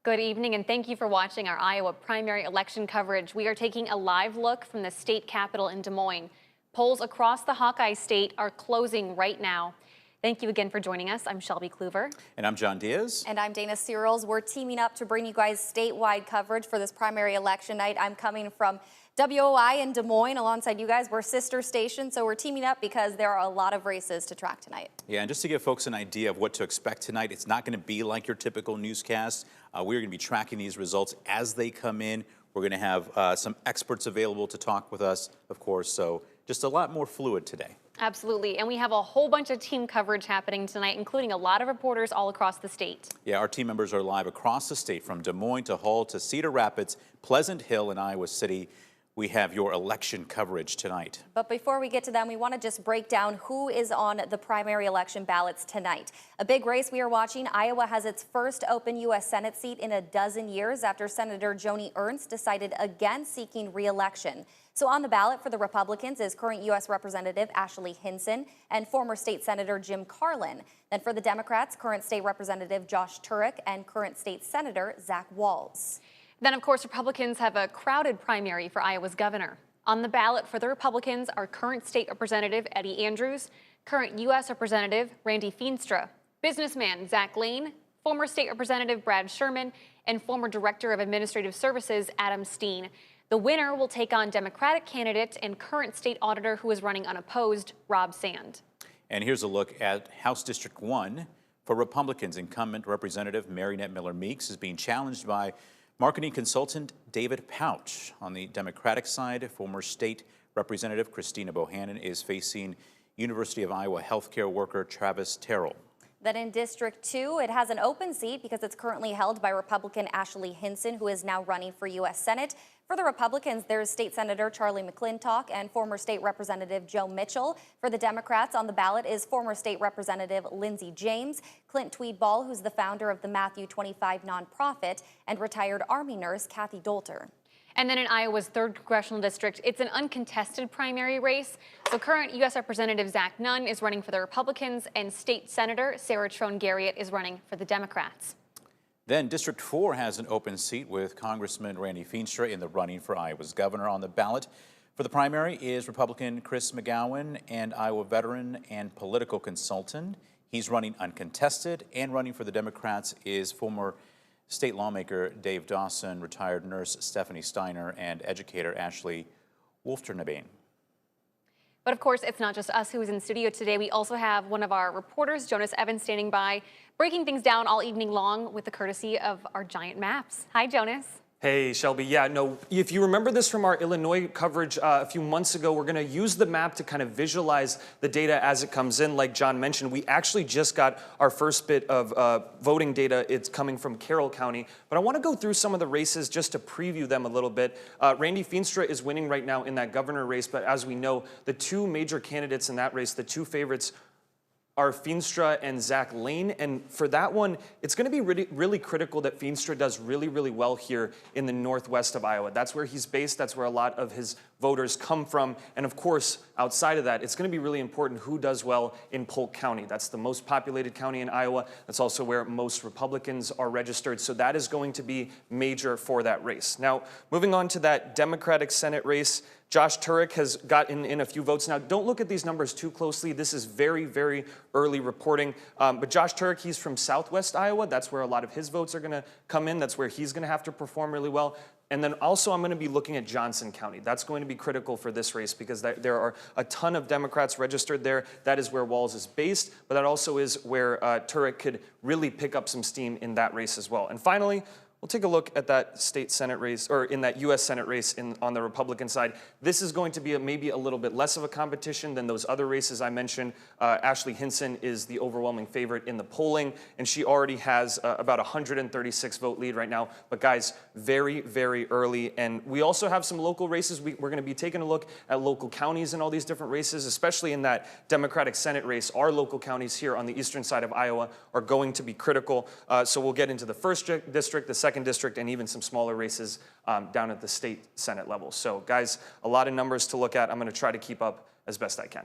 Good evening, and thank you for watching our Iowa primary election coverage. We are taking a live look from the state capitol in Des Moines. Polls across the Hawkeye State are closing right now. Thank you again for joining us. I'm Shelby Kluver. And I'm John Diaz. And I'm Dana Searles. We're teaming up to bring you guys statewide coverage for this primary election night. I'm coming from WOI in Des Moines alongside you guys. We're sister stations, so we're teaming up because there are a lot of races to track tonight. Yeah, and just to give folks an idea of what to expect tonight, it's not going to be like your typical newscast. We're going to be tracking these results as they come in. We're going to have some experts available to talk with us, of course, so just a lot more fluid today. Absolutely, and we have a whole bunch of team coverage happening tonight, including a lot of reporters all across the state. Yeah, our team members are live across the state, from Des Moines to Hull to Cedar Rapids, Pleasant Hill, and Iowa City. We have your election coverage tonight. But before we get to them, we want to just break down who is on the primary election ballots tonight. A big race we are watching. Iowa has its first open U.S. Senate seat in a dozen years after Senator Joni Ernst decided against seeking re-election. So on the ballot for the Republicans is current U.S. Representative Ashley Hinson and former state Senator Jim Carlin. Then for the Democrats, current state Representative Josh Turek and current state Senator Zach Walz. Then, of course, Republicans have a crowded primary for Iowa's governor. On the ballot for the Republicans are current state Representative Eddie Andrews, current U.S. Representative Randy Feenstra, businessman Zach Lane, former state Representative Brad Sherman, and former Director of Administrative Services Adam Steen. The winner will take on Democratic candidate and current state auditor who is running unopposed, Rob Sand. And here's a look at House District 1. For Republicans, incumbent Representative Marinette Miller-Meeks is being challenged by marketing consultant David Pouch. On the Democratic side, former state Representative Christina Bohannon is facing University of Iowa healthcare worker Travis Terrell. Then in District 2, it has an open seat because it's currently held by Republican Ashley Hinson, who is now running for U.S. Senate. For the Republicans, there's State Senator Charlie McClintock and former State Representative Joe Mitchell. For the Democrats, on the ballot is former State Representative Lindsey James, Clint Tweedball, who's the founder of the Matthew 25 nonprofit, and retired Army nurse Kathy Dolter. And then in Iowa's 3rd Congressional District, it's an uncontested primary race. So current U.S. Representative Zach Nunn is running for the Republicans, and State Senator Sarah Trone Garriott is running for the Democrats. Then District 4 has an open seat with Congressman Randy Feenstra in the running for Iowa's governor. On the ballot for the primary is Republican Chris McGowan, and Iowa veteran and political consultant. He's running uncontested, and running for the Democrats is former state lawmaker Dave Dawson, retired nurse Stephanie Steiner, and educator Ashley Wolfternabane. But of course, it's not just us who is in studio today. We also have one of our reporters, Jonas Evans, standing by, breaking things down all evening long with the courtesy of our giant maps. Hi, Jonas. Hey, Shelby. Yeah, no, if you remember this from our Illinois coverage a few months ago, we're going to use the map to kind of visualize the data as it comes in. Like John mentioned, we actually just got our first bit of voting data. It's coming from Carroll County. But I want to go through some of the races just to preview them a little bit. Randy Feenstra is winning right now in that governor race. But as we know, the two major candidates in that race, the two favorites, are Feenstra and Zach Lane. And for that one, it's going to be really critical that Feenstra does really well here in the northwest of Iowa. That's where he's based. That's where a lot of his voters come from. And of course, outside of that, it's going to be really important who does well in Polk County. That's the most populated county in Iowa. That's also where most Republicans are registered. So that is going to be major for that race. Now, moving on to that Democratic Senate race, Josh Turek has gotten in a few votes. Now, don't look at these numbers too closely. This is very early reporting. But Josh Turek, he's from Southwest Iowa. That's where a lot of his votes are going to come in. That's where he's going to have to perform really well. And then also I'm going to be looking at Johnson County. That's going to be critical for this race because there are a ton of Democrats registered there. That is where Walz is based, but that also is where Turek could really pick up some steam in that race as well. And finally, we'll take a look at that state Senate race, or in that U.S. Senate race on the Republican side. This is going to be maybe a little bit less of a competition than those other races I mentioned. Ashley Hinson is the overwhelming favorite in the polling, and she already has about 136 vote lead right now. But guys, very early. And we also have some local races. We're going to be taking a look at local counties and all these different races, especially in that Democratic Senate race. Our local counties here on the eastern side of Iowa are going to be critical. So we'll get into the 1st district, the 2nd district, and even some smaller races down at the state Senate level. So guys, a lot of numbers to look at. I'm going to try to keep up as best I can.